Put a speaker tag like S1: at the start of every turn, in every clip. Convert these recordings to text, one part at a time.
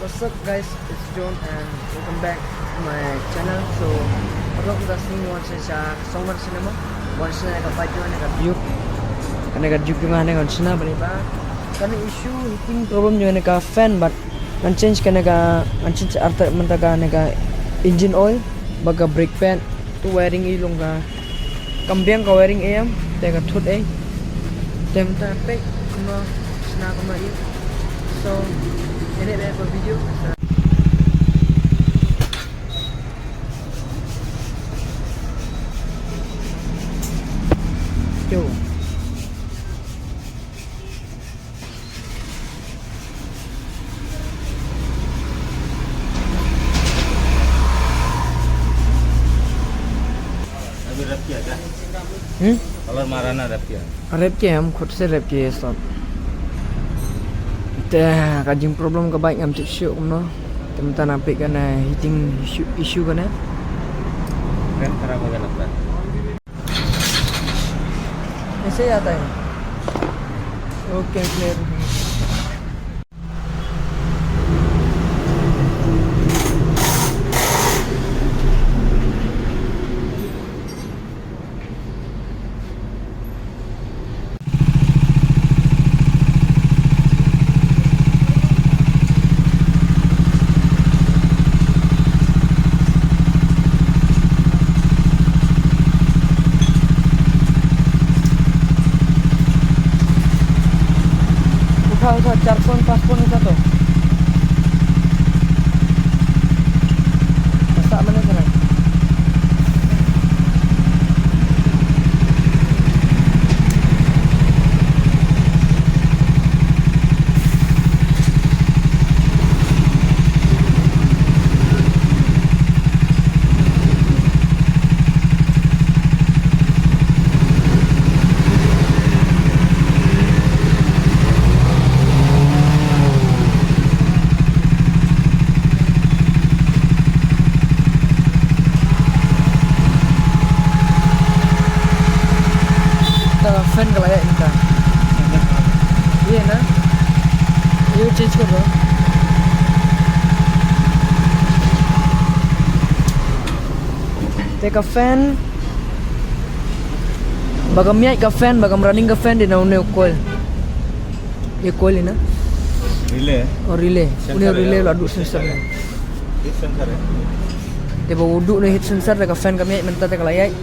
S1: What's up guys, it's John and welcome back to my channel. So kalau kita sini once sa summer cinema once na nagabadyo nagajuk nagajuk yung nga ngon sina bali ba kani issue heating problem yung naka fan but change ka naga change arta mentaga naga engine oil baga brake pad to wiring ilong ka kambiang ka wiring am tega thut tem ta pe kuma sina kuma so ini ada video yo
S2: अभी rap किया क्या? Colour मारा ना rap किया?
S1: Rap किया हम खुद से रैप किए सब kajing problem ka baik ngam issue no teman apik kana heating issue kana
S2: fan खराब हो गया लगता है।
S1: ऐसे ही आता है okay clear usah 4 pon 5 pon satu masak mana sekarang fan ka layak ni kan iya na you change ko bro take a fan bagam miai ka fan bagam running ka fan di na une coil ye coil ni na
S2: relay
S1: oh relay une relay la adu sensor ni
S2: ये sensor है।
S1: te ba udu na hit sensor ka fan ka miai menta te ka layak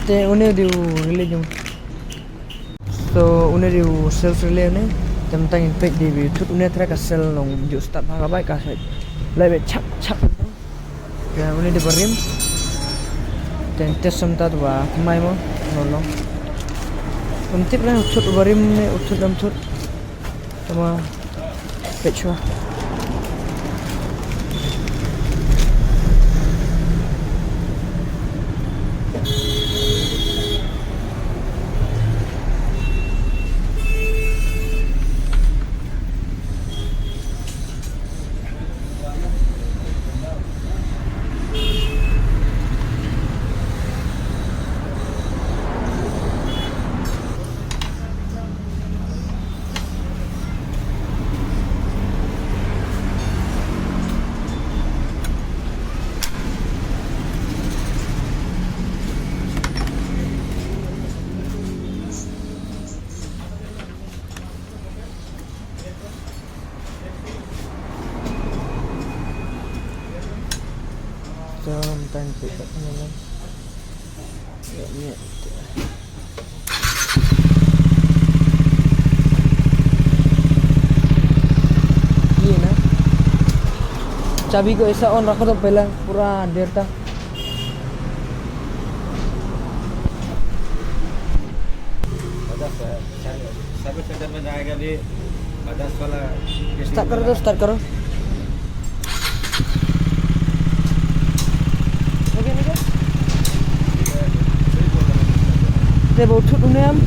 S1: te une diu relay jung so une diu self relay ne tentang impact di tut une track sel long ju start ha baik ka lebe chap chap ya une di berim ten tes samta ba mai mo no untip na tut berim ne utut dam tut sama pechwa Tentang kita teman-teman ya ini ये ना चाबी को ऐसा on रखो तो पहला पूरा देर तक
S2: सर्विस सेंटर में जाएगा भी बजाज वाला
S1: स्टार्ट करो Te bau thut unem.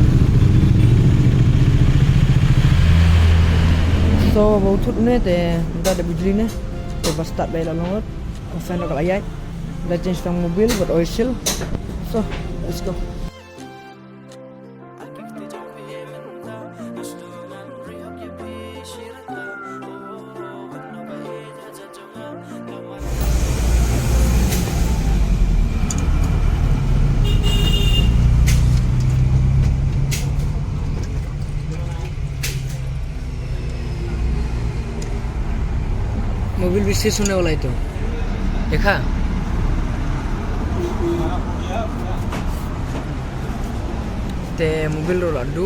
S1: So bau thut une te udah ada bijli ne. Te bas start bay la longot. Fan lo kalayai. Udah change tang mobil buat oil seal. So, let's go. मोबिल भी शेष होने वाला है तो देखा ते Mobil रो लाडू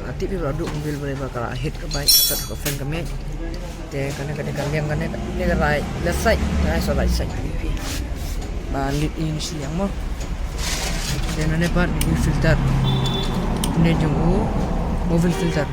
S1: nanti भी लाडू मोबिल बड़े bakal hit ke baik ke fan kami te kane kalian kane ini ke right left side so right side balik ini sih yang mau dan ane part ini filter ini junggu mobil filter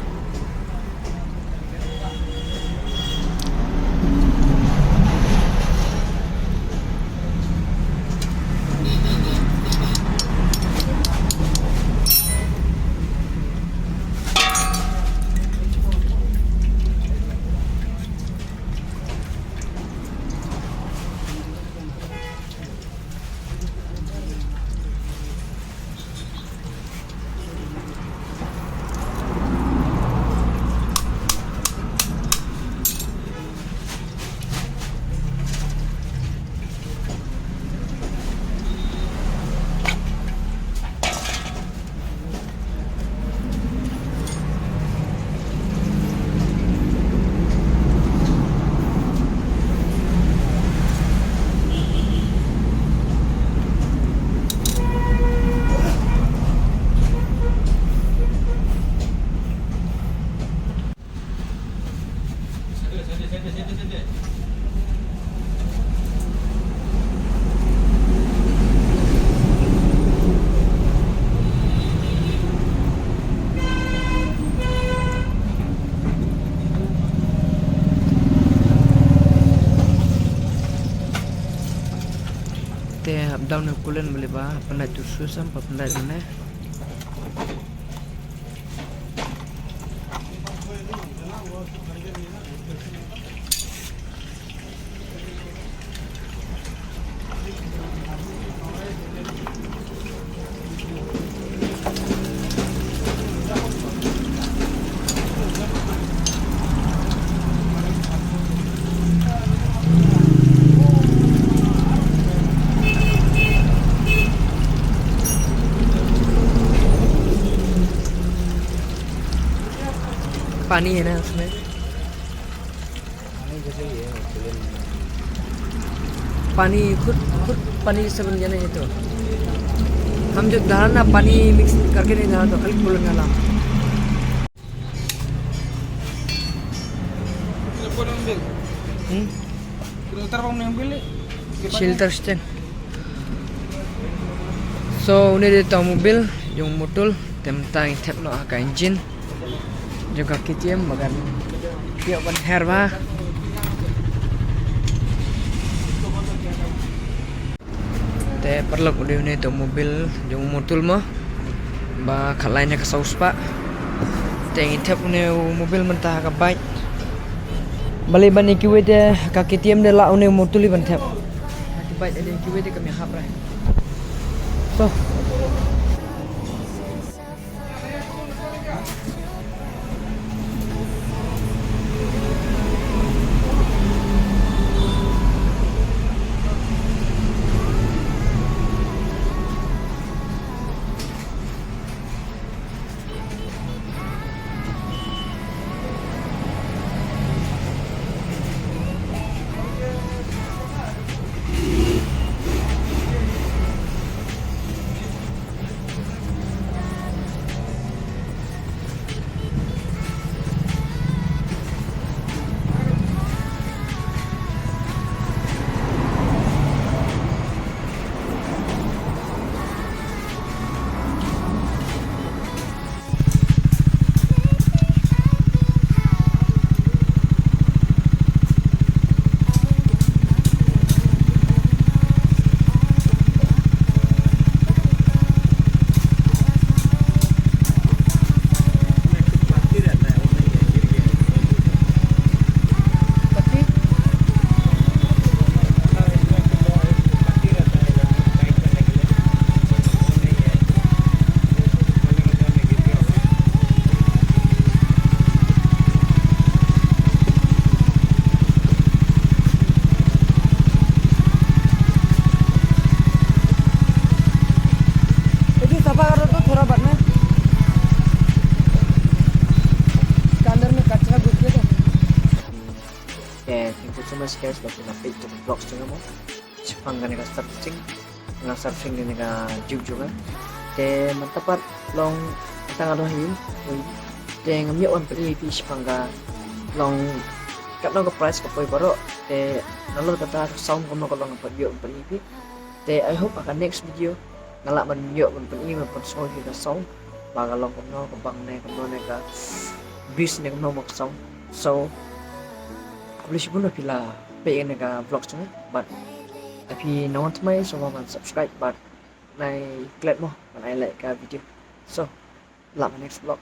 S1: te up down kulen boleh ba pandai tu susam pa pandai ne पानी है ना उसमें पानी खुद पानी से बन जाना है तो हम जब डाला ना पानी मिक्स करके नहीं डाला तो खाली पुलन डाला shelter stand so ini dia tahu mobil yung motul tentang tap no ka engine juga KTM bagan tiap ban herba te perlu udah ini tuh mobil yung motul mah ba khalainya ke saus pak te tap ini mobil mentah ka baik balik ban kiwe de ka KTM de la une motul ban tap baik ada kiwe de kami hap rai so so much guys bagi na page to vlogs to mo sipang gani ka surfing gani ka jug te matapat long tanga rohin te ngamyo on pilipi sipang ga long kapno ka price ka poi baro te nalo tata sound kono ko long pagyo pilipi te I hope akan next video ngalak man yo man pili man so hi ka sound baga long kono ko bang ne ka bis ne kono mo sound so publish pun pila pe ne ka vlogs tu but tapi nawan tmai so man subscribe but nai click mo man I like ka video so la next vlog